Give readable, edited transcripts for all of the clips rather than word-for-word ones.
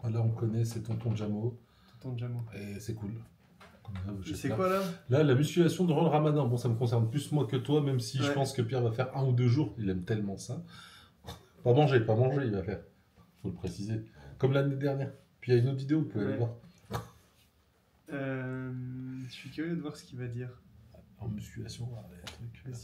Là, on connaît, c'est Tonton Jamo. Tonton Jamo. Et c'est cool. C'est quoi là? Là, la musculation durant le ramadan. Bon, ça me concerne plus moi que toi, même si je pense que Pierre va faire 1 ou 2 jours. Il aime tellement ça. Pas manger, il va faire. Faut le préciser. Comme l'année dernière. Puis il y a une autre vidéo, vous pouvez aller voir. Je suis curieux de voir ce qu'il va dire. En musculation, il y a un truc.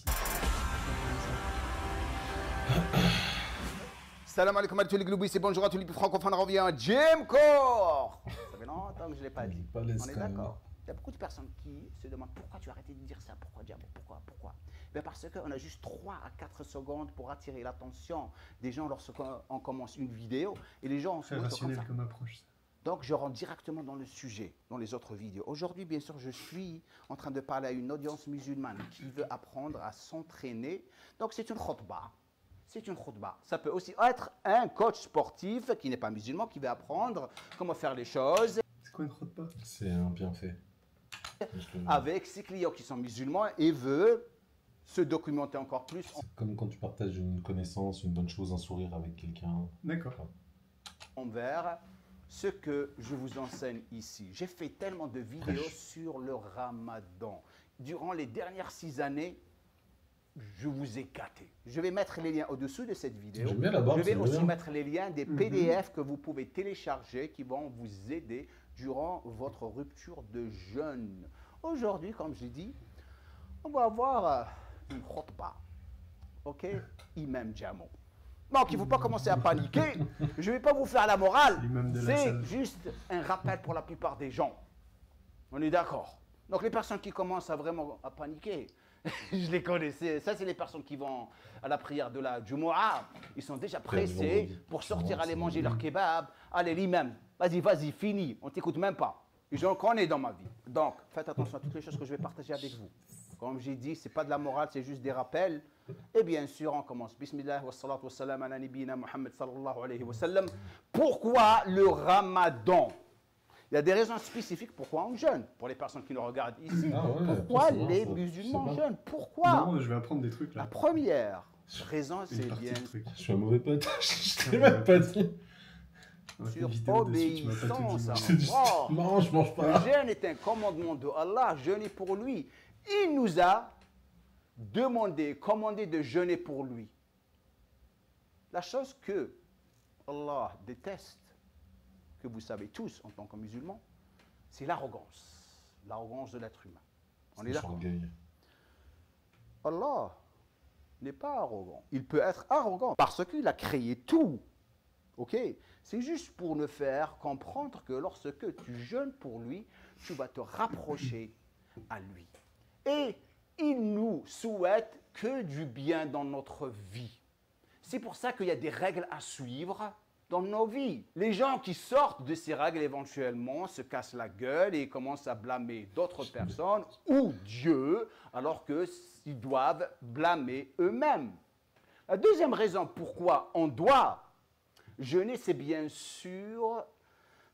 Salam alaikum à tous les globis, c'est bonjour à tous les francophones, on revient à Gymcorps. Ça fait longtemps que je ne l'ai pas dit. On est d'accord. Il y a beaucoup de personnes qui se demandent pourquoi tu as arrêté de dire ça, pourquoi Jamo, pourquoi Ben parce qu'on a juste 3 à 4 secondes pour attirer l'attention des gens lorsqu'on commence une vidéo et les gens c'est rationnel comme approche. Ça. Donc je rentre directement dans le sujet, dans les autres vidéos. Aujourd'hui, bien sûr, je suis en train de parler à une audience musulmane qui veut apprendre à s'entraîner. Donc c'est une khutbah. C'est une khutbah. Ça peut aussi être un coach sportif qui n'est pas musulman, qui veut apprendre comment faire les choses. C'est quoi une khutbah? C'est un bienfait. Avec ses clients qui sont musulmans et veut se documenter encore plus. Comme quand tu partages une connaissance, une bonne chose, un sourire avec quelqu'un. D'accord. Envers ce que je vous enseigne ici. J'ai fait tellement de vidéos sur le ramadan. Durant les dernières 6 années, je vous ai gâté. Je vais mettre les liens au-dessous de cette vidéo. J'aime bien la barbe, je vais aussi mettre les liens des PDF que vous pouvez télécharger qui vont vous aider durant votre rupture de jeûne. Aujourd'hui, comme je dis, on va avoir une khutbah. Ok? Imam Jamo. Donc, il ne faut pas commencer à paniquer. Je ne vais pas vous faire la morale. C'est juste un rappel pour la plupart des gens. On est d'accord. Donc, les personnes qui commencent à vraiment à paniquer, je les connaissais. Ça, c'est les personnes qui vont à la prière de la Jumu'ah. Ils sont déjà pressés pour sortir, aller manger leur kebab. Allez, l'imam, vas-y, fini. On ne t'écoute même pas. Et j'en connais dans ma vie. Donc, faites attention à toutes les choses que je vais partager avec vous. Comme j'ai dit, ce n'est pas de la morale, c'est juste des rappels. Et bien sûr, on commence. Bismillah wa salatu wa salam ala nabiyina Muhammad sallallahu alayhi wa sallam. Pourquoi le ramadan? Il y a des raisons spécifiques pourquoi on jeûne. Pour les personnes qui nous regardent ici, pourquoi les musulmans jeûnent? Pourquoi? Non, je vais apprendre des trucs là. La première raison, c'est bien. Je suis un mauvais pote. Je t'ai même pas dit. Sur obéissance à Allah. Non, je mange pas. Le jeûne est un commandement de Allah. Jeûner pour lui. Il nous a commandé de jeûner pour lui. La chose que Allah déteste, que vous savez tous en tant que musulmans, c'est l'arrogance. L'arrogance de l'être humain. On est d'accord. Allah n'est pas arrogant. Il peut être arrogant parce qu'il a créé tout. Ok? C'est juste pour nous faire comprendre que lorsque tu jeûnes pour lui, tu vas te rapprocher à lui. Et il nous souhaite que du bien dans notre vie. C'est pour ça qu'il y a des règles à suivre dans nos vies. Les gens qui sortent de ces règles éventuellement se cassent la gueule et commencent à blâmer d'autres personnes ou Dieu, alors qu'ils doivent blâmer eux-mêmes. La deuxième raison pourquoi on doit jeûner, c'est bien sûr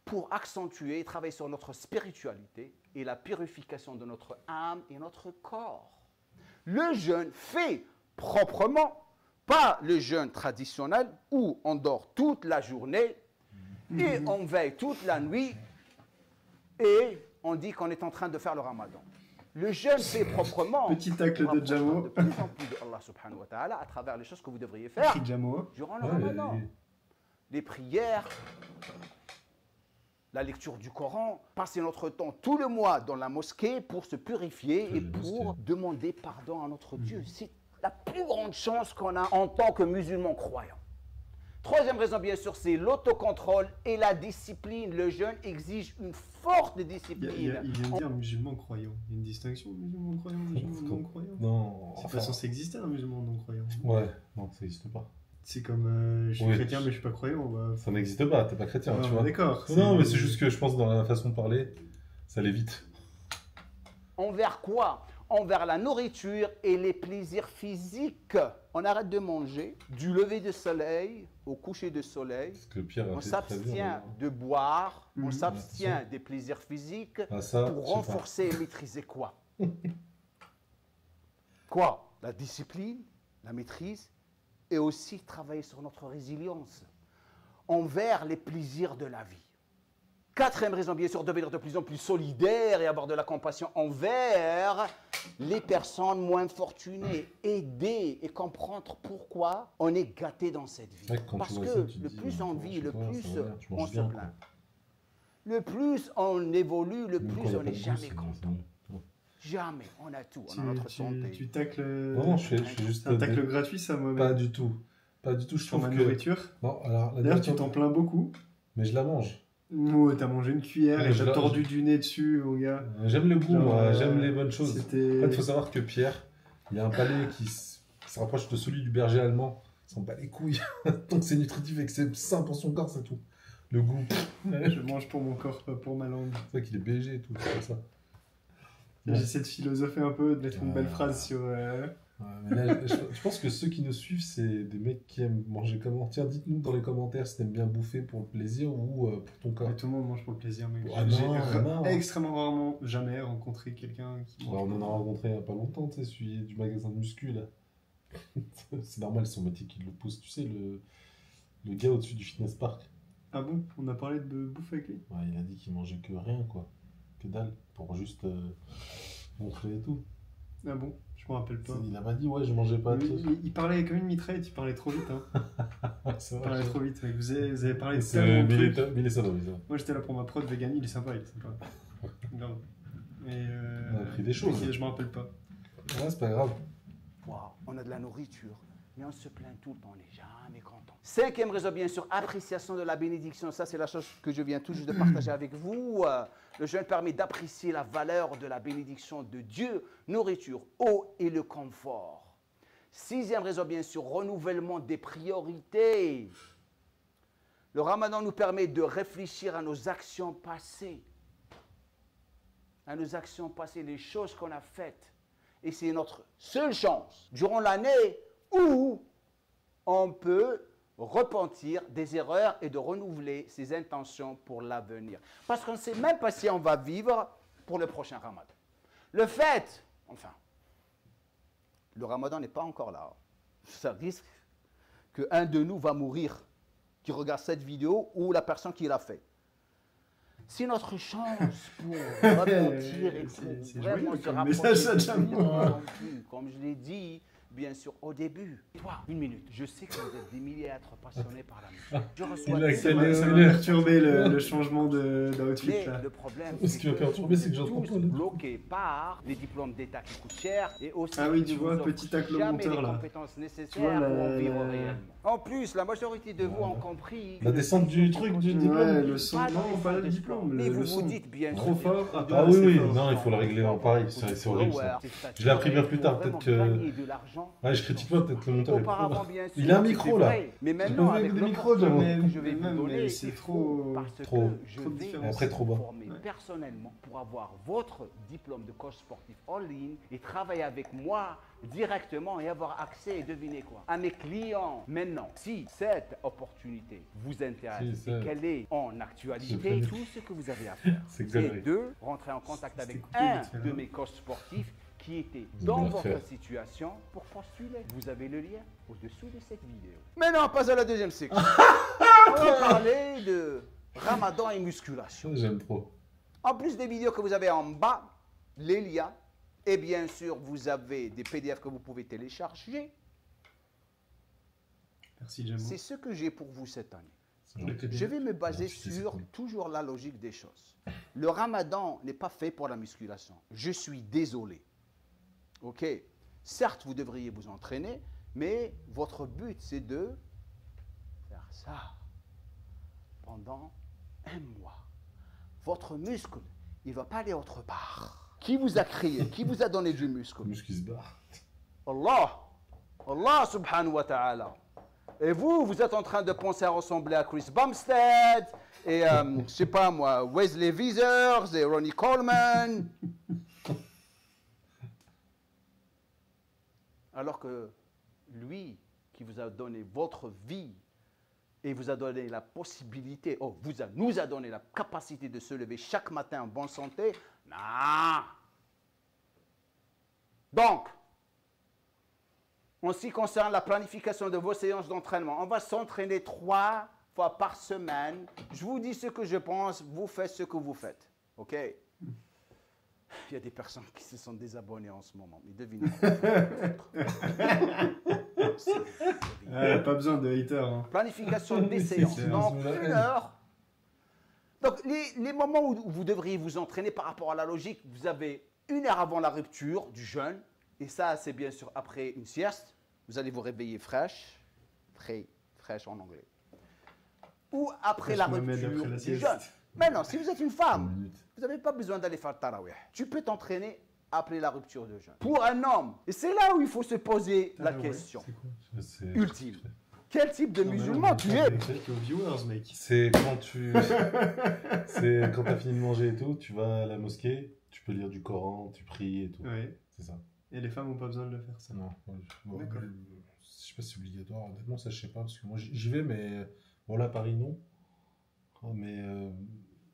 pour accentuer et travailler sur notre spiritualité et la purification de notre âme et notre corps. Le jeûne fait proprement, pas le jeûne traditionnel où on dort toute la journée et on veille toute la nuit et on dit qu'on est en train de faire le ramadan. Le jeûne fait proprement. Petit tacle de Jamo. De plus en plus de Allah subhanahu wa ta'ala à travers les choses que vous devriez faire durant le ramadan. Les prières, la lecture du Coran, passer notre temps tout le mois dans la mosquée pour se purifier et pour demander pardon à notre Dieu. C'est la plus grande chance qu'on a en tant que musulmans croyants. Troisième raison, bien sûr, c'est l'autocontrôle et la discipline. Le jeûne exige une forte discipline. Il vient de dire musulman croyant. Il y a une distinction, musulman croyant, musulman non croyant. Non. C'est pas censé exister un musulman non croyant. Ouais, non, ça n'existe pas. C'est comme je suis chrétien mais je suis pas croyant. Bah... Ça n'existe pas, t'es pas chrétien, tu vois. D'accord. Non, mais c'est juste que je pense dans la façon de parler, ça l'évite. Envers quoi? Envers la nourriture et les plaisirs physiques. On arrête de manger du lever de soleil au coucher de soleil. On s'abstient de boire, on s'abstient des plaisirs physiques pour renforcer et maîtriser quoi? Quoi? La discipline, la maîtrise et aussi travailler sur notre résilience envers les plaisirs de la vie. Quatrième raison, bien sûr, devenir de plus en plus solidaire et avoir de la compassion envers les personnes moins fortunées. Aider et comprendre pourquoi on est gâté dans cette vie. Ouais, quand tu Parce vois que ça, tu te le dis, plus on vit, le toi, ça plus va bien, tu on manges se bien, plaint. quoi. Le plus on évolue, le Même quand plus il y a on pas n'est de goût, jamais c'est content. mieux. Jamais. On a tout. On a notre santé. Tu tacles. Non, je fais juste. C'est un tacle gratuit, ça, moi. Pas du tout. Pas du tout, je Sur trouve ma que. nourriture. Non, alors, la D'ailleurs, tu nourriture- t'en plains beaucoup. Mais je la mange. Moi, t'as mangé une cuillère Ouais, et je t'as la- tordu du nez dessus, mon gars. J'aime le goût, Genre, moi, j'aime les bonnes choses. En C'était. fait, il faut savoir que Pierre, il a un palais qui se rapproche de celui du berger allemand. Il s'en bat les couilles. Donc c'est nutritif et que c'est sain pour son corps, c'est tout. Le goût, Je mange pour mon corps, pas pour ma langue. c'est vrai qu'il est BG et tout, c'est pour ça. Ouais. J'essaie de philosopher un peu, de mettre une belle phrase sur. Ouais, mais là, je pense que ceux qui nous suivent, c'est des mecs qui aiment manger comment. Tiens, dites-nous dans les commentaires si t'aimes bien bouffer pour le plaisir ou pour ton corps. Mais tout le monde mange pour le plaisir, mec. Ah J'ai non. extrêmement rarement jamais rencontré quelqu'un qui Ouais, mange. on en a rencontré il n'y a pas longtemps, tu sais, celui du magasin de muscu, là. C'est normal, c'est son métier qui le pousse. Tu sais, le gars au-dessus du fitness park. Ah bon? On a parlé de bouffe avec lui? Ouais, il a dit qu'il mangeait que rien, quoi. Que dalle, pour juste montrer et tout. Ah bon? Je me rappelle pas. Il a pas dit, ouais, je mangeais pas. Il parlait comme une mitraille, il parlait trop vite. Hein. Ouais, c'est Il vrai. parlait trop vite, mec. Vous avez parlé de C'est tellement de trucs. mais il est sympa, oui, ça va. Moi j'étais là pour ma prod vegan, il est sympa, il est sympa. Grave. Et On a appris des choses. ok, je me rappelle pas. Ouais, c'est pas grave. Waouh, on a de la nourriture, mais on se plaint tout le temps, on n'est jamais content. Cinquième raison, bien sûr, appréciation de la bénédiction. Ça, c'est la chose que je viens tout juste de partager avec vous. Le jeûne permet d'apprécier la valeur de la bénédiction de Dieu, nourriture, eau et le confort. Sixième raison, bien sûr, renouvellement des priorités. Le ramadan nous permet de réfléchir à nos actions passées. À nos actions passées, les choses qu'on a faites. Et c'est notre seule chance durant l'année où on peut repentir des erreurs et de renouveler ses intentions pour l'avenir. Parce qu'on ne sait même pas si on va vivre pour le prochain ramadan. Le fait, enfin, le ramadan n'est pas encore là. Ça risque qu'un de nous va mourir qui regarde cette vidéo ou la personne qui l'a fait. C'est notre chance pour repentir et C'est pour vraiment joyeux se comme message, ça, rapprocher de Jamal. Dieu. Comme je l'ai dit, bien sûr, au début. Toi, une minute. Je sais que vous êtes des milliers à être passionnés par la musique. Je reçois Il a des- Ça quel- m'a il a- perturbé le changement d'outfit Mais là. le problème, Ce qui m'a perturbé, c'est que j'entends tous pas, là. bloqués par des diplômes d'État qui coûtent cher et aussi Ah oui, qui tu ne vois, vous petit offrent tacle au jamais monteur, les là. compétences Tu vois, nécessaires pour en vivre réellement. En plus, la majorité de vous ont compris. La que descente du truc, du diplôme. Ouais, le son, Pas dans non, les pas le salles de diplôme, sport. Mais le vous son. vous dites bien Trop sûr. fort, Ah oui, assez oui, fort. non, il faut le régler en pareil, c'est horrible ça. Je l'ai appris bien plus tard, peut-être que. Ouais, je critique pas, peut-être que le monteur est Auparavant, pro. bien sûr, Il a un c'était micro, là. vrai. Mais J'ai maintenant, pas vu avec le le micro, Jamal. que je vais vous Même, donner, mais c'est il trop- faut, parce trop- que je trop de vais différence. Après, trop vous bas. former Ouais. personnellement pour avoir votre diplôme de coach sportif en ligne et travailler avec moi directement et avoir accès, et devinez quoi, à mes clients. Maintenant, si cette opportunité vous intéresse Si, et ça- qu'elle est en C'est actualité, vrai. tout ce que vous avez à faire, C'est c'est exagéré. de rentrer en contact avec coupé, un vite fait, de là. mes coachs sportifs qui était Vous dans allez votre faire. situation pour postuler. Vous avez le lien au-dessous de cette vidéo. Maintenant, passe à la deuxième section. On va parler de ramadan et musculation. Ça, j'aime trop. En plus des vidéos que vous avez en bas, les liens, et bien sûr, vous avez des PDF que vous pouvez télécharger. Merci, Jamal. C'est ce que j'ai pour vous cette année. C'est gentil. Je vais me baser Ouais, je sais, c'est sur cool. toujours la logique des choses. Le ramadan n'est pas fait pour la musculation. Je suis désolé. Ok. Certes, vous devriez vous entraîner, mais votre but, c'est de faire ça pendant un mois. Votre muscle, il ne va pas aller autre part. Qui vous a créé? Qui vous a donné du muscle? Le muscle qui se barre. Allah. Allah subhanahu wa ta'ala. Et vous, vous êtes en train de penser à ressembler à Chris Bumstead, et je sais pas moi, Wesley Withers et Ronnie Coleman. Alors que lui, qui vous a donné votre vie, et vous a donné la possibilité, nous a donné la capacité de se lever chaque matin en bonne santé, non. Donc, en ce qui concerne la planification de vos séances d'entraînement, on va s'entraîner 3 fois par semaine. Je vous dis ce que je pense, vous faites ce que vous faites. OK? Il y a des personnes qui se sont désabonnées en ce moment. Mais devinez. Pas besoin de haters. Hein. Planification des séances. Donc, 1 heure. Donc, les moments où vous devriez vous entraîner par rapport à la logique, vous avez 1 heure avant la rupture du jeûne. Et ça, c'est bien sûr après une sieste. Vous allez vous réveiller fraîche. Très fraîche en anglais. Ou après la rupture du jeûne. Maintenant, si vous êtes une femme, vous n'avez pas besoin d'aller faire le tarawih. Tu peux t'entraîner après la rupture de jeûne. Pour un homme, et c'est là où il faut se poser la question ultime. Quel type de musulman tu es? C'est quand tu... c'est quand tu as fini de manger et tout, tu vas à la mosquée, tu peux lire du Coran, tu pries et tout. Oui. C'est ça. Et les femmes n'ont pas besoin de le faire, ça? Non. Bon, je sais pas si c'est obligatoire. Honnêtement, ça, je sais pas. Parce que moi, j'y vais, mais... Bon, là, à Paris, non. Mais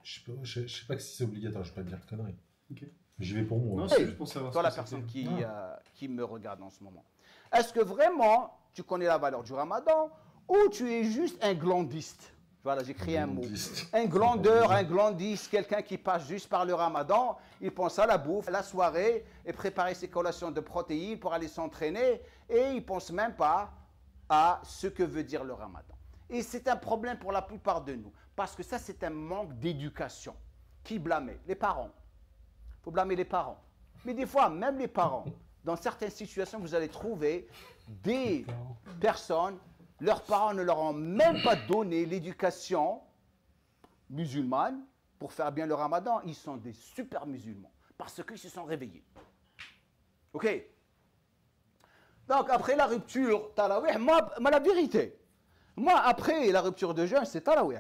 je sais pas si c'est obligatoire. Je vais pas te dire de conneries. Ok. J'y vais pour moi. Non, c'est juste pour savoir. Toi, la personne qui me regarde en ce moment. Est-ce que vraiment, tu connais la valeur du ramadan ou tu es juste un glandiste? Voilà, j'ai créé un mot. Un glandeur, un glandiste, quelqu'un qui passe juste par le ramadan, il pense à la bouffe, à la soirée, et préparer ses collations de protéines pour aller s'entraîner, et il ne pense même pas à ce que veut dire le ramadan. Et c'est un problème pour la plupart de nous, parce que ça, c'est un manque d'éducation. Qui blâmer? Les parents. Il faut blâmer les parents. Mais des fois, même les parents, dans certaines situations, vous allez trouver des personnes, leurs parents ne leur ont même pas donné l'éducation musulmane pour faire bien le ramadan. Ils sont des super musulmans parce qu'ils se sont réveillés. OK? Donc, après la rupture, tarawih, moi, la vérité, moi, après la rupture de jeûne, c'est tarawih.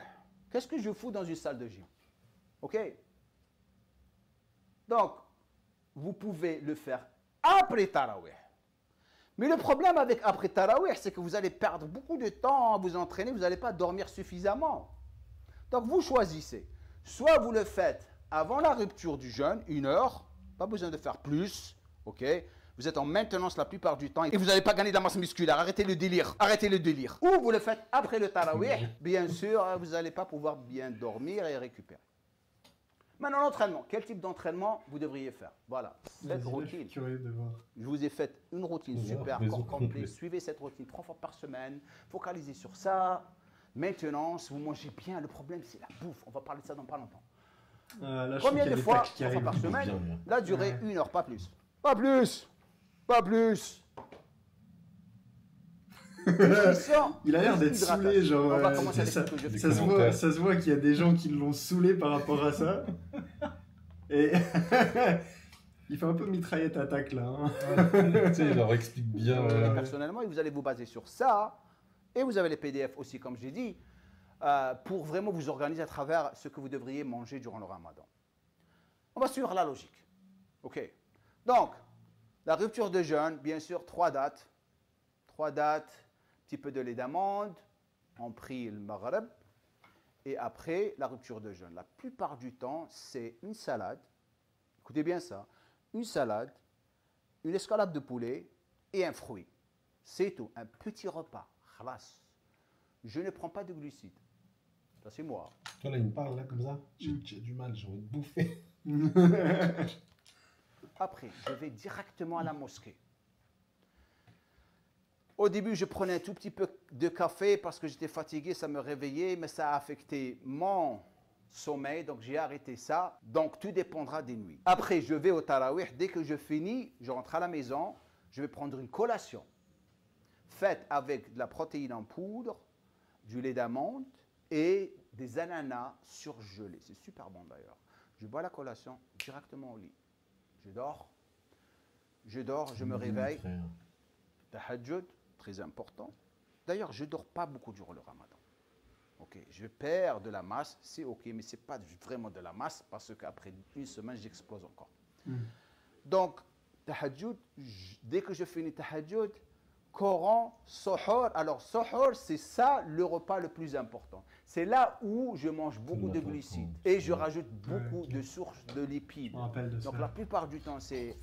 Qu'est-ce que je fous dans une salle de gym? OK? Donc, vous pouvez le faire après tarawih. Mais le problème avec après tarawih, c'est que vous allez perdre beaucoup de temps à vous entraîner, vous n'allez pas dormir suffisamment. Donc, vous choisissez. Soit vous le faites avant la rupture du jeûne, 1 heure, pas besoin de faire plus, OK? Vous êtes en maintenance la plupart du temps et vous n'allez pas gagner de la masse musculaire. Arrêtez le délire. Arrêtez le délire. Ou vous le faites après le tarawih, bien sûr, vous n'allez pas pouvoir bien dormir et récupérer. Maintenant, l'entraînement. Quel type d'entraînement vous devriez faire? Voilà, cette routine. Je vous ai fait une routine super, corps complet. Suivez cette routine 3 fois par semaine. Focalisez sur ça. Maintenance, vous mangez bien. Le problème, c'est la bouffe. On va parler de ça dans pas longtemps. Combien de fois, 3 fois par semaine? La durée, 1 heure, pas plus. Pas plus. Pas plus. Il a l'air d'être saoulé, genre. Ça se voit qu'il y a des gens qui l'ont saoulé par rapport à ça. Et il fait un peu mitraillette attaque là. Hein. Tu sais, il leur explique bien. Personnellement, et vous allez vous baser sur ça. Et vous avez les PDF aussi, comme j'ai dit, pour vraiment vous organiser à travers ce que vous devriez manger durant le ramadan. On va suivre la logique. OK. Donc, la rupture de jeûne, bien sûr, 3 dates. 3 dates. Petit peu de lait d'amande, on prie le maghreb, et après la rupture de jeûne. La plupart du temps, c'est une salade, écoutez bien ça, une salade, une escalope de poulet et un fruit. C'est tout, un petit repas, khalas. Je ne prends pas de glucides. Ça, c'est moi. Toi, là, il me parle, là, comme ça, j'ai du mal, j'ai envie de bouffer. Après, je vais directement à la mosquée. Au début, je prenais un tout petit peu de café parce que j'étais fatigué, ça me réveillait, mais ça a affecté mon sommeil, donc j'ai arrêté ça. Donc, tout dépendra des nuits. Après, je vais au tarawih. Dès que je finis, je rentre à la maison, je vais prendre une collation faite avec de la protéine en poudre, du lait d'amande et des ananas surgelés. C'est super bon d'ailleurs. Je bois la collation directement au lit. Je dors, je me réveille. Tahajjud, très important. D'ailleurs, je ne dors pas beaucoup durant le ramadan. Okay. Je perds de la masse, c'est OK, mais ce n'est pas vraiment de la masse parce qu'après 1 semaine, j'explose encore. Donc, tahajjud, dès que je finis tahajjud, Coran, sohor. Alors, sohor, c'est ça le repas le plus important. C'est là où je mange beaucoup de glucides et je rajoute beaucoup de sources de lipides. Donc, la plupart du temps, c'est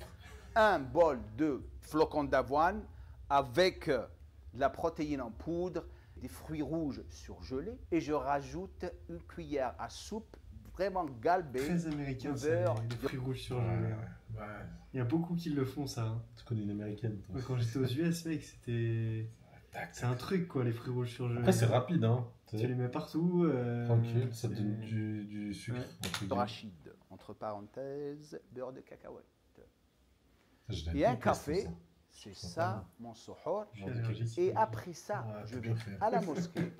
un bol de flocons d'avoine avec de la protéine en poudre des fruits rouges surgelés et je rajoute une cuillère à soupe vraiment galbée. Très américain, les fruits rouges surgelés. Ouais. Il y a beaucoup qui le font, ça. Hein. Tu connais une américaine, toi. Quand j'étais aux US, mec, c'était... C'est un truc, quoi, les fruits rouges surgelés. Après, c'est rapide, hein. Tu les mets partout. Tranquille, ça te donne du sucre. Ouais. Rachid, entre parenthèses, beurre de cacahuète. Et un café, c'est ça, mon sohor. Et après ça, je vais à la mosquée.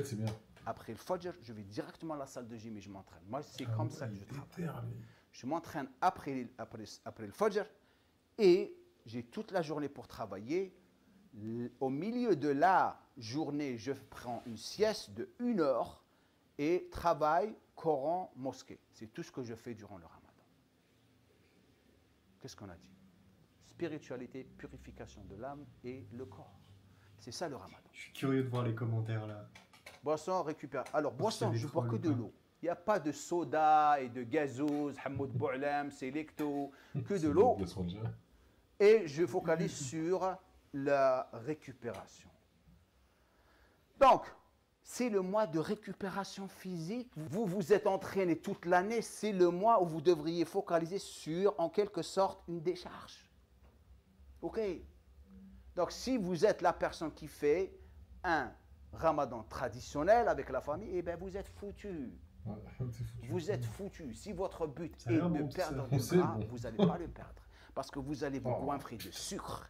C'est bien. Après le Fajr, je vais directement à la salle de gym et je m'entraîne. Moi, c'est comme ça que je travaille. Je m'entraîne après le Fajr et j'ai toute la journée pour travailler. Au milieu de la journée, je prends une sieste de 1 heure et travaille Coran, mosquée. C'est tout ce que je fais durant le Ramadan. Qu'est-ce qu'on a dit? Spiritualité, purification de l'âme et le corps. C'est ça le Ramadan. Je suis curieux de voir les commentaires là. Boisson, récupère. Alors, boisson, je bois que de l'eau. Il n'y a pas de soda et de gazouz, Hamoud Bou'lam, Selecto, que de l'eau. Et je focalise sur la récupération. Donc, c'est le mois de récupération physique. Vous vous êtes entraîné toute l'année. C'est le mois où vous devriez focaliser sur, en quelque sorte, une décharge. OK? Donc, si vous êtes la personne qui fait un Ramadan traditionnel avec la famille, eh bien, vous êtes foutu. Vous êtes foutu. Si votre but est de perdre du gras, vous n'allez pas le perdre. Parce que vous allez vous goinfrer de sucre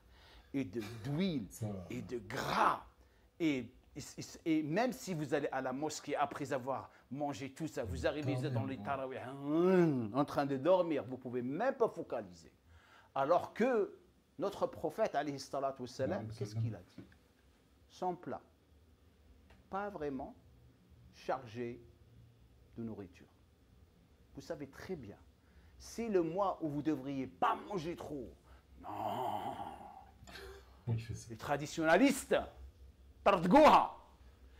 et d'huile et de gras. Et même si vous allez à la mosquée après avoir mangé tout ça, vous arrivez dans les tarawih en train de dormir, vous ne pouvez même pas focaliser. Alors que notre prophète, alayhi salatu wassalam, qu'est-ce qu'il a dit? Son plat, pas vraiment chargé de nourriture. Vous savez très bien, c'est le mois où vous ne devriez pas manger trop. Non. Les traditionalistes, tardgouha.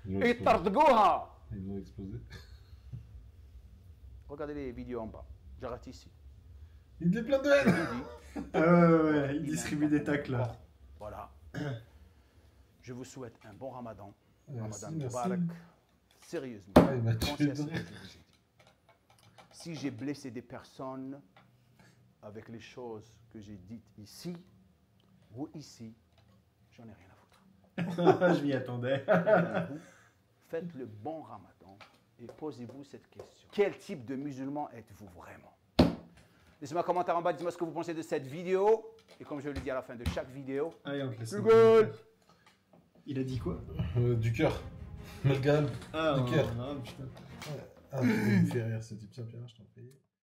Et tardgouha. Ils vont exploser. Regardez les vidéos en bas. J'arrête ici. Il est plein de haine. Il distribue des tacles là. Voilà. Je vous souhaite un bon Ramadan. Merci, Ramadan Mubarak. Sérieusement. Pensez à ce que je vous ai dit. Si j'ai blessé des personnes avec les choses que j'ai dites ici ou ici, j'en ai rien à foutre. Je m'y attendais. Faites le bon Ramadan et posez-vous cette question. Quel type de musulman êtes-vous vraiment? Laissez-moi un commentaire en bas, dites-moi ce que vous pensez de cette vidéo. Et comme je le dis à la fin de chaque vidéo, allez, on te laisse. Il a dit quoi? Du cœur. Malgame. Du cœur. Putain. Ah, putain, il me fait rire ce type. Tiens, Pierre, je t'en prie.